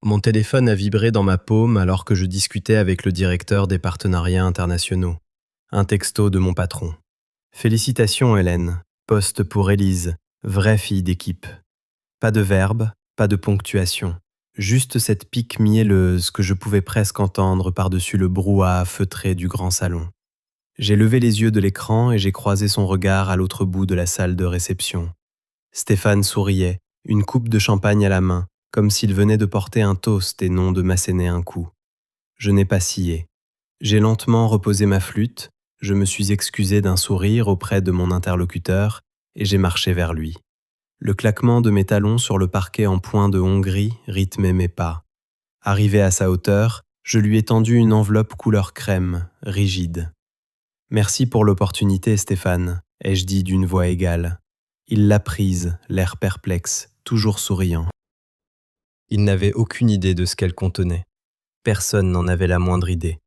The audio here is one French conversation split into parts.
Mon téléphone a vibré dans ma paume alors que je discutais avec le directeur des partenariats internationaux. Un texto de mon patron. Félicitations Hélène, poste pour Élise, vraie fille d'équipe. Pas de verbe, pas de ponctuation. Juste cette pique mielleuse que je pouvais presque entendre par-dessus le brouhaha feutré du grand salon. J'ai levé les yeux de l'écran et j'ai croisé son regard à l'autre bout de la salle de réception. Stéphane souriait, une coupe de champagne à la main, comme s'il venait de porter un toast et non de m'asséner un coup. Je n'ai pas scié. J'ai lentement reposé ma flûte, je me suis excusé d'un sourire auprès de mon interlocuteur et j'ai marché vers lui. Le claquement de mes talons sur le parquet en point de Hongrie rythmait mes pas. Arrivé à sa hauteur, je lui ai tendu une enveloppe couleur crème, rigide. « Merci pour l'opportunité, Stéphane », ai-je dit d'une voix égale. Il l'a prise, l'air perplexe, toujours souriant. Il n'avait aucune idée de ce qu'elle contenait. Personne n'en avait la moindre idée.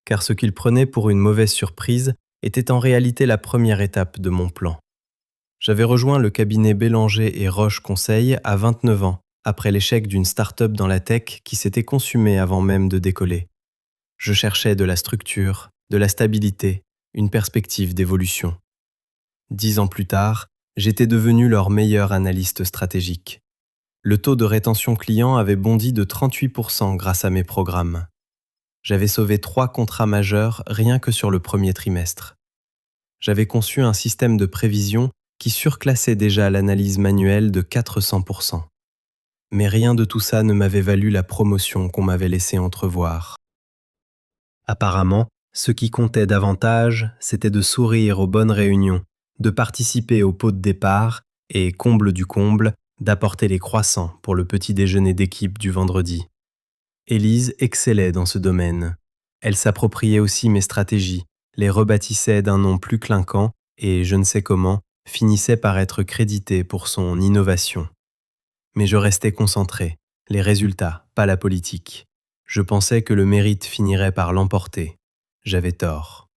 Car ce qu'il prenait pour une mauvaise surprise était en réalité la première étape de mon plan. J'avais rejoint le cabinet Bélanger et Roche Conseil à 29 ans, après l'échec d'une start-up dans la tech qui s'était consumée avant même de décoller. Je cherchais de la structure, de la stabilité, une perspective d'évolution. 10 ans plus tard, j'étais devenu leur meilleur analyste stratégique. Le taux de rétention client avait bondi de 38% grâce à mes programmes. J'avais sauvé 3 contrats majeurs rien que sur le premier trimestre. J'avais conçu un système de prévision qui surclassait déjà l'analyse manuelle de 400%. Mais rien de tout ça ne m'avait valu la promotion qu'on m'avait laissé entrevoir. Apparemment, ce qui comptait davantage, c'était de sourire aux bonnes réunions, de participer au pot de départ et, comble du comble, d'apporter les croissants pour le petit déjeuner d'équipe du vendredi. Élise excellait dans ce domaine. Elle s'appropriait aussi mes stratégies, les rebâtissait d'un nom plus clinquant et, je ne sais comment, finissait par être créditée pour son innovation. Mais je restais concentré, les résultats, pas la politique. Je pensais que le mérite finirait par l'emporter. J'avais tort.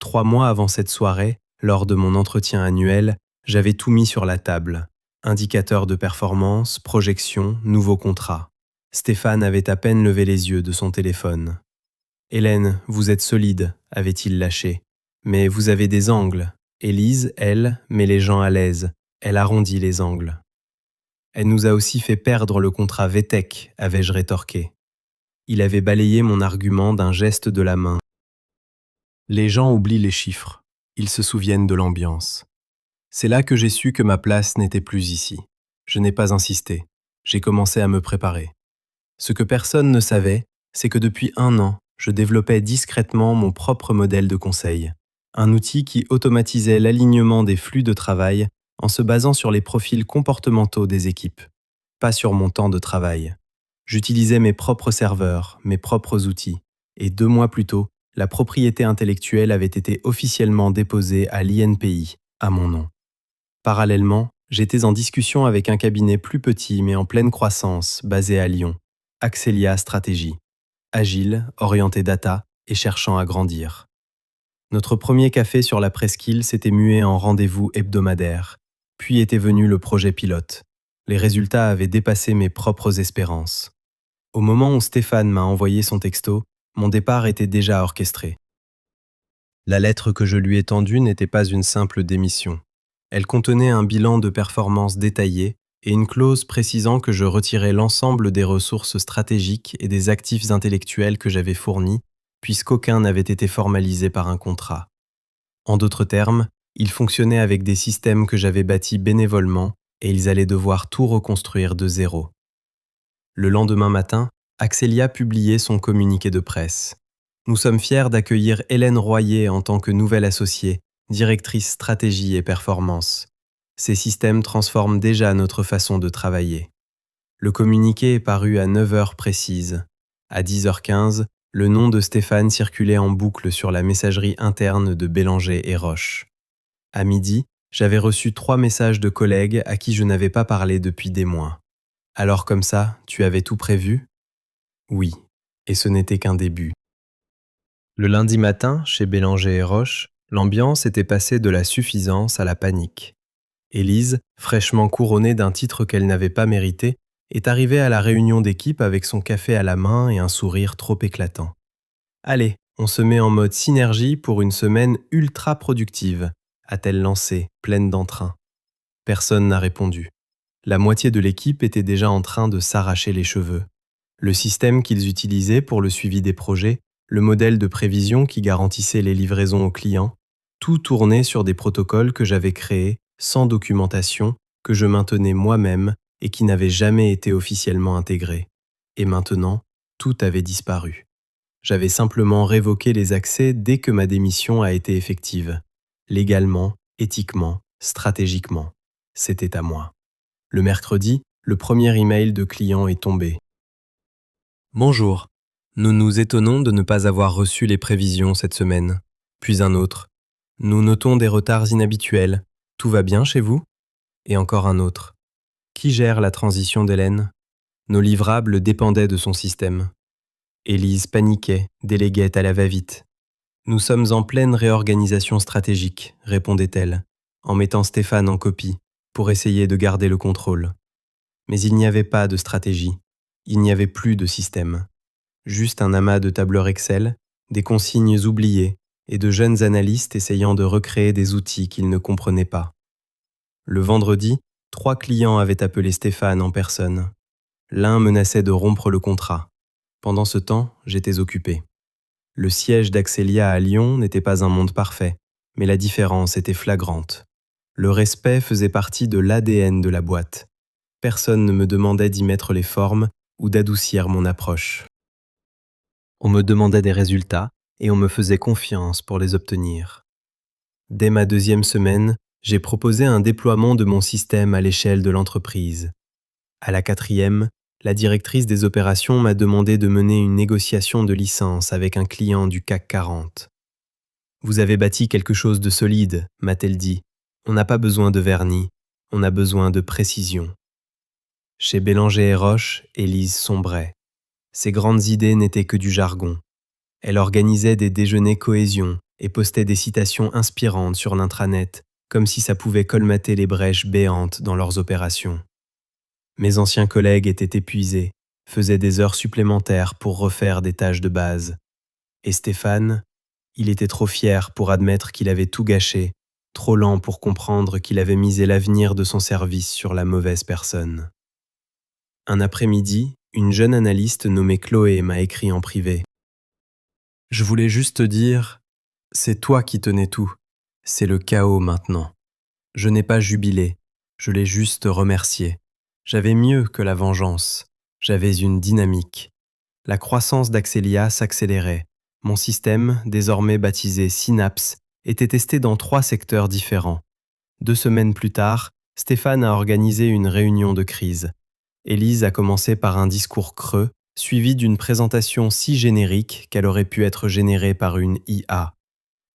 3 mois avant cette soirée, lors de mon entretien annuel, j'avais tout mis sur la table. Indicateurs de performance, projections, nouveaux contrats. Stéphane avait à peine levé les yeux de son téléphone. « Hélène, vous êtes solide », avait-il lâché. « Mais vous avez des angles. Élise, elle, met les gens à l'aise. Elle arrondit les angles. » Elle nous a aussi fait perdre le contrat VTech, avais-je rétorqué. Il avait balayé mon argument d'un geste de la main. Les gens oublient les chiffres. Ils se souviennent de l'ambiance. C'est là que j'ai su que ma place n'était plus ici. Je n'ai pas insisté. J'ai commencé à me préparer. Ce que personne ne savait, c'est que depuis 1 an, je développais discrètement mon propre modèle de conseil. Un outil qui automatisait l'alignement des flux de travail en se basant sur les profils comportementaux des équipes, pas sur mon temps de travail. J'utilisais mes propres serveurs, mes propres outils, et 2 mois plus tôt, la propriété intellectuelle avait été officiellement déposée à l'INPI, à mon nom. Parallèlement, j'étais en discussion avec un cabinet plus petit mais en pleine croissance, basé à Lyon, Axelia Stratégie, agile, orienté data et cherchant à grandir. Notre premier café sur la presqu'île s'était mué en rendez-vous hebdomadaire, puis était venu le projet pilote. Les résultats avaient dépassé mes propres espérances. Au moment où Stéphane m'a envoyé son texto, mon départ était déjà orchestré. La lettre que je lui ai tendue n'était pas une simple démission. Elle contenait un bilan de performance détaillé et une clause précisant que je retirais l'ensemble des ressources stratégiques et des actifs intellectuels que j'avais fournis, puisqu'aucun n'avait été formalisé par un contrat. En d'autres termes, ils fonctionnaient avec des systèmes que j'avais bâtis bénévolement et ils allaient devoir tout reconstruire de zéro. Le lendemain matin, Axelia publiait son communiqué de presse. Nous sommes fiers d'accueillir Hélène Royer en tant que nouvelle associée, directrice stratégie et performance. Ces systèmes transforment déjà notre façon de travailler. Le communiqué est paru à 9h précises. À 10h15, le nom de Stéphane circulait en boucle sur la messagerie interne de Bélanger et Roche. À midi, j'avais reçu 3 messages de collègues à qui je n'avais pas parlé depuis des mois. Alors comme ça, tu avais tout prévu ? Oui, et ce n'était qu'un début. Le lundi matin, chez Bélanger et Roche, l'ambiance était passée de la suffisance à la panique. Élise, fraîchement couronnée d'un titre qu'elle n'avait pas mérité, est arrivé à la réunion d'équipe avec son café à la main et un sourire trop éclatant. Allez, on se met en mode synergie pour une semaine ultra productive, a-t-elle lancé, pleine d'entrain. Personne n'a répondu. La moitié de l'équipe était déjà en train de s'arracher les cheveux. Le système qu'ils utilisaient pour le suivi des projets, le modèle de prévision qui garantissait les livraisons aux clients, tout tournait sur des protocoles que j'avais créés, sans documentation, que je maintenais moi-même et qui n'avaient jamais été officiellement intégrés. Et maintenant, tout avait disparu. J'avais simplement révoqué les accès dès que ma démission a été effective. Légalement, éthiquement, stratégiquement. C'était à moi. Le mercredi, le premier email de client est tombé. Bonjour. Nous nous étonnons de ne pas avoir reçu les prévisions cette semaine. Puis un autre. Nous notons des retards inhabituels. Tout va bien chez vous? Et encore un autre. Qui gère la transition d'Hélène? Nos livrables dépendaient de son système. Élise paniquait, déléguait à la va-vite. Nous sommes en pleine réorganisation stratégique, répondait-elle, en mettant Stéphane en copie, pour essayer de garder le contrôle. Mais il n'y avait pas de stratégie, il n'y avait plus de système. Juste un amas de tableurs Excel, des consignes oubliées et de jeunes analystes essayant de recréer des outils qu'ils ne comprenaient pas. Le vendredi, 3 clients avaient appelé Stéphane en personne. L'un menaçait de rompre le contrat. Pendant ce temps, j'étais occupé. Le siège d'Axelia à Lyon n'était pas un monde parfait, mais la différence était flagrante. Le respect faisait partie de l'ADN de la boîte. Personne ne me demandait d'y mettre les formes ou d'adoucir mon approche. On me demandait des résultats et on me faisait confiance pour les obtenir. Dès ma 2e semaine, j'ai proposé un déploiement de mon système à l'échelle de l'entreprise. À la 4e, la directrice des opérations m'a demandé de mener une négociation de licence avec un client du CAC 40. « Vous avez bâti quelque chose de solide », m'a-t-elle dit. « On n'a pas besoin de vernis, on a besoin de précision. » Chez Bélanger et Roche, Élise sombrait. Ses grandes idées n'étaient que du jargon. Elle organisait des déjeuners cohésion et postait des citations inspirantes sur l'intranet, comme si ça pouvait colmater les brèches béantes dans leurs opérations. Mes anciens collègues étaient épuisés, faisaient des heures supplémentaires pour refaire des tâches de base. Et Stéphane, il était trop fier pour admettre qu'il avait tout gâché, trop lent pour comprendre qu'il avait misé l'avenir de son service sur la mauvaise personne. Un après-midi, une jeune analyste nommée Chloé m'a écrit en privé. « Je voulais juste te dire, c'est toi qui tenais tout, c'est le chaos maintenant. Je n'ai pas jubilé, je l'ai juste remercié. J'avais mieux que la vengeance, j'avais une dynamique. La croissance d'Axelia s'accélérait. Mon système, désormais baptisé Synapse, était testé dans 3 secteurs différents. 2 semaines plus tard, Stéphane a organisé une réunion de crise. Élise a commencé par un discours creux, suivi d'une présentation si générique qu'elle aurait pu être générée par une IA.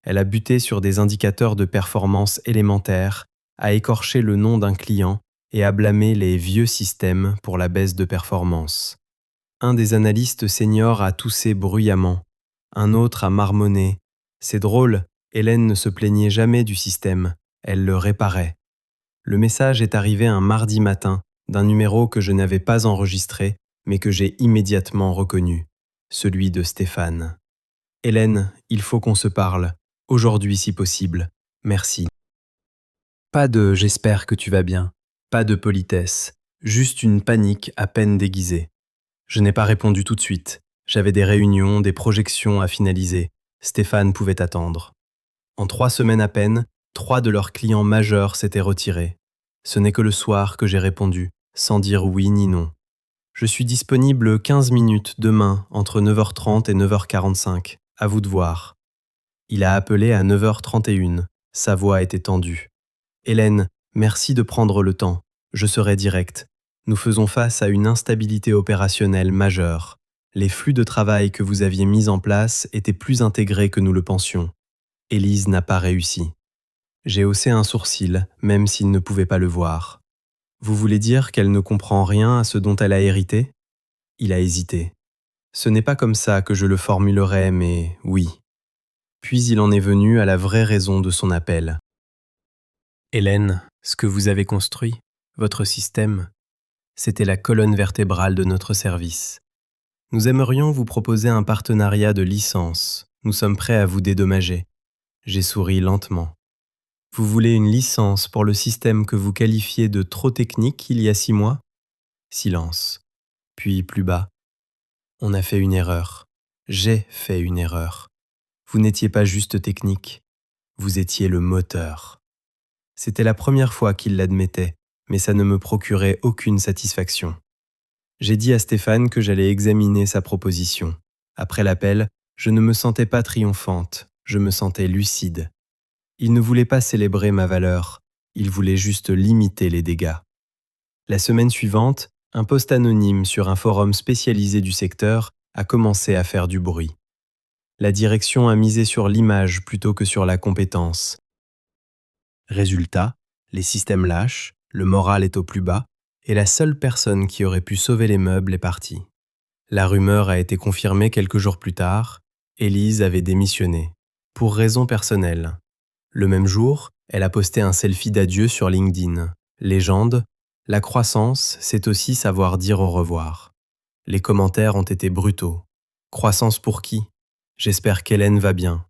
Elle a buté sur des indicateurs de performance élémentaires, a écorché le nom d'un client et a blâmé les vieux systèmes pour la baisse de performance. Un des analystes seniors a toussé bruyamment. Un autre a marmonné. C'est drôle, Hélène ne se plaignait jamais du système, elle le réparait. Le message est arrivé un mardi matin, d'un numéro que je n'avais pas enregistré, mais que j'ai immédiatement reconnu, celui de Stéphane. « Hélène, il faut qu'on se parle, aujourd'hui si possible, merci. » Pas de « j'espère que tu vas bien », pas de politesse, juste une panique à peine déguisée. Je n'ai pas répondu tout de suite, j'avais des réunions, des projections à finaliser, Stéphane pouvait attendre. En 3 semaines à peine, 3 de leurs clients majeurs s'étaient retirés. Ce n'est que le soir que j'ai répondu, sans dire oui ni non. Je suis disponible 15 minutes demain, entre 9h30 et 9h45. À vous de voir. Il a appelé à 9h31. Sa voix était tendue. Hélène, merci de prendre le temps. Je serai direct. Nous faisons face à une instabilité opérationnelle majeure. Les flux de travail que vous aviez mis en place étaient plus intégrés que nous le pensions. Élise n'a pas réussi. J'ai haussé un sourcil, même s'il ne pouvait pas le voir. Vous voulez dire qu'elle ne comprend rien à ce dont elle a hérité ? Il a hésité. Ce n'est pas comme ça que je le formulerais, mais oui. Puis il en est venu à la vraie raison de son appel. Hélène, ce que vous avez construit, votre système, C'était la colonne vertébrale de notre service. Nous aimerions vous proposer un partenariat de licence. Nous sommes prêts à vous dédommager. J'ai souri lentement. Vous voulez une licence pour le système que vous qualifiez de trop technique il y a 6 mois? Silence. Puis plus bas. On a fait une erreur. J'ai fait une erreur. Vous n'étiez pas juste technique. Vous étiez le moteur. C'était la première fois qu'il l'admettait, mais ça ne me procurait aucune satisfaction. J'ai dit à Stéphane que j'allais examiner sa proposition. Après l'appel, je ne me sentais pas triomphante, je me sentais lucide. Il ne voulait pas célébrer ma valeur, il voulait juste limiter les dégâts. La semaine suivante, un post anonyme sur un forum spécialisé du secteur a commencé à faire du bruit. La direction a misé sur l'image plutôt que sur la compétence. Résultat, les systèmes lâchent, le moral est au plus bas, et la seule personne qui aurait pu sauver les meubles est partie. La rumeur a été confirmée quelques jours plus tard, Élise avait démissionné, pour raisons personnelles. Le même jour, elle a posté un selfie d'adieu sur LinkedIn. Légende, la croissance, c'est aussi savoir dire au revoir. Les commentaires ont été brutaux. Croissance pour qui? J'espère qu'Hélène va bien.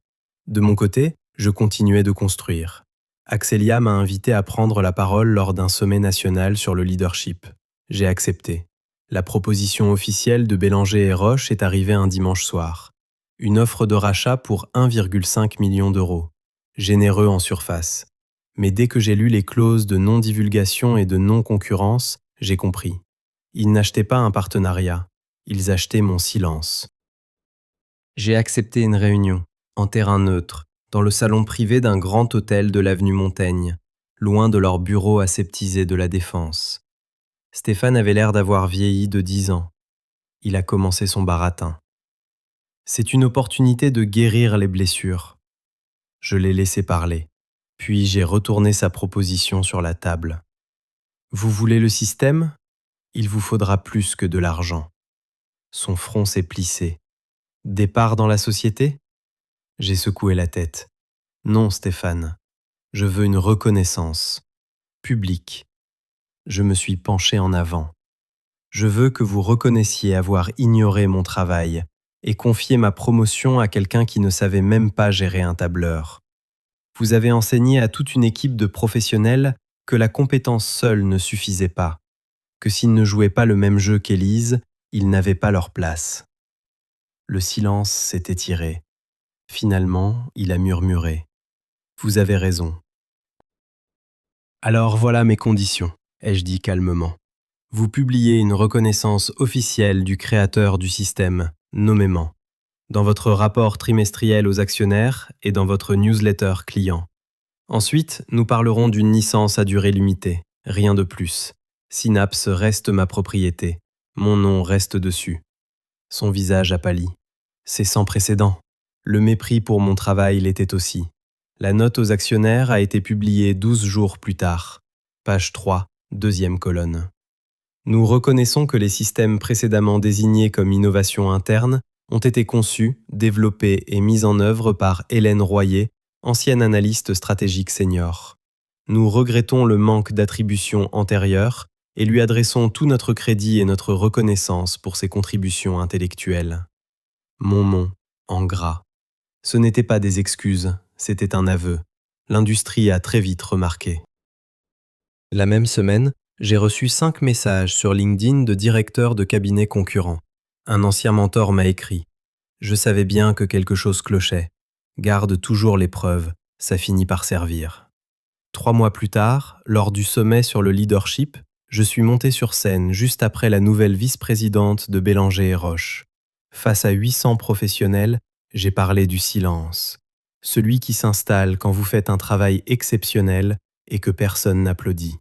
De mon côté, je continuais de construire. Axelia m'a invité à prendre la parole lors d'un sommet national sur le leadership. J'ai accepté. La proposition officielle de Bélanger et Roche est arrivée un dimanche soir. Une offre de rachat pour 1,5 million d'euros. Généreux en surface. Mais dès que j'ai lu les clauses de non-divulgation et de non-concurrence, j'ai compris. Ils n'achetaient pas un partenariat, ils achetaient mon silence. J'ai accepté une réunion, en terrain neutre, dans le salon privé d'un grand hôtel de l'avenue Montaigne, loin de leur bureau aseptisé de la Défense. Stéphane avait l'air d'avoir vieilli de 10 ans. Il a commencé son baratin. C'est une opportunité de guérir les blessures. Je l'ai laissé parler, puis j'ai retourné sa proposition sur la table. Vous voulez le système? Il vous faudra plus que de l'argent. Son front s'est plissé. Départ dans la société? J'ai secoué la tête. Non, Stéphane. Je veux une reconnaissance. Publique. Je me suis penché en avant. Je veux que vous reconnaissiez avoir ignoré mon travail et confié ma promotion à quelqu'un qui ne savait même pas gérer un tableur. Vous avez enseigné à toute une équipe de professionnels que la compétence seule ne suffisait pas, que s'ils ne jouaient pas le même jeu qu'Élise, ils n'avaient pas leur place. Le silence s'est étiré. Finalement, il a murmuré. Vous avez raison. Alors voilà mes conditions, ai-je dit calmement. Vous publiez une reconnaissance officielle du créateur du système, nommément, dans votre rapport trimestriel aux actionnaires et dans votre newsletter client. Ensuite, nous parlerons d'une licence à durée limitée, rien de plus. Synapse reste ma propriété, mon nom reste dessus. Son visage a pâli. C'est sans précédent. Le mépris pour mon travail l'était aussi. La note aux actionnaires a été publiée 12 jours plus tard. Page 3, deuxième colonne. Nous reconnaissons que les systèmes précédemment désignés comme innovation interne ont été conçus, développés et mis en œuvre par Hélène Royer, ancienne analyste stratégique senior. Nous regrettons le manque d'attributions antérieures et lui adressons tout notre crédit et notre reconnaissance pour ses contributions intellectuelles. Mon en gras. Ce n'était pas des excuses, c'était un aveu. L'industrie a très vite remarqué. La même semaine, j'ai reçu 5 messages sur LinkedIn de directeurs de cabinets concurrents. Un ancien mentor m'a écrit. Je savais bien que quelque chose clochait. Garde toujours les preuves, ça finit par servir. 3 mois plus tard, lors du sommet sur le leadership, je suis monté sur scène juste après la nouvelle vice-présidente de Bélanger et Roche. Face à 800 professionnels, j'ai parlé du silence. Celui qui s'installe quand vous faites un travail exceptionnel et que personne n'applaudit.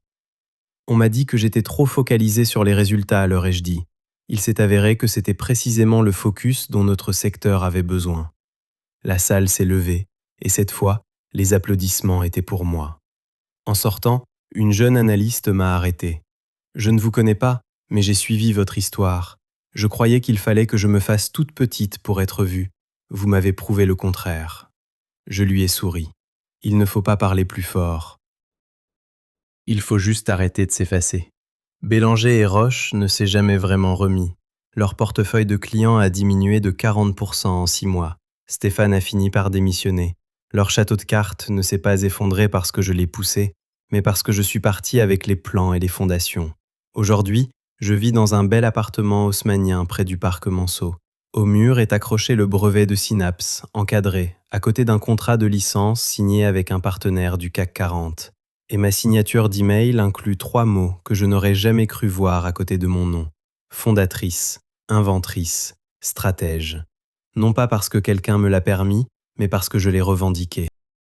On m'a dit que j'étais trop focalisé sur les résultats, leur ai-je dit. Il s'est avéré que c'était précisément le focus dont notre secteur avait besoin. La salle s'est levée, et cette fois, les applaudissements étaient pour moi. En sortant, une jeune analyste m'a arrêté. Je ne vous connais pas, mais j'ai suivi votre histoire. Je croyais qu'il fallait que je me fasse toute petite pour être vue. Vous m'avez prouvé le contraire. Je lui ai souri. Il ne faut pas parler plus fort. Il faut juste arrêter de s'effacer. Bélanger et Roche ne s'est jamais vraiment remis. Leur portefeuille de clients a diminué de 40% en 6 mois. Stéphane a fini par démissionner. Leur château de cartes ne s'est pas effondré parce que je l'ai poussé, mais parce que je suis parti avec les plans et les fondations. Aujourd'hui, je vis dans un bel appartement haussmannien près du parc Monceau. Au mur est accroché le brevet de Synapse, encadré, à côté d'un contrat de licence signé avec un partenaire du CAC 40. Et ma signature d'email inclut 3 mots que je n'aurais jamais cru voir à côté de mon nom. Fondatrice, inventrice, stratège. Non pas parce que quelqu'un me l'a permis, mais parce que je l'ai revendiqué.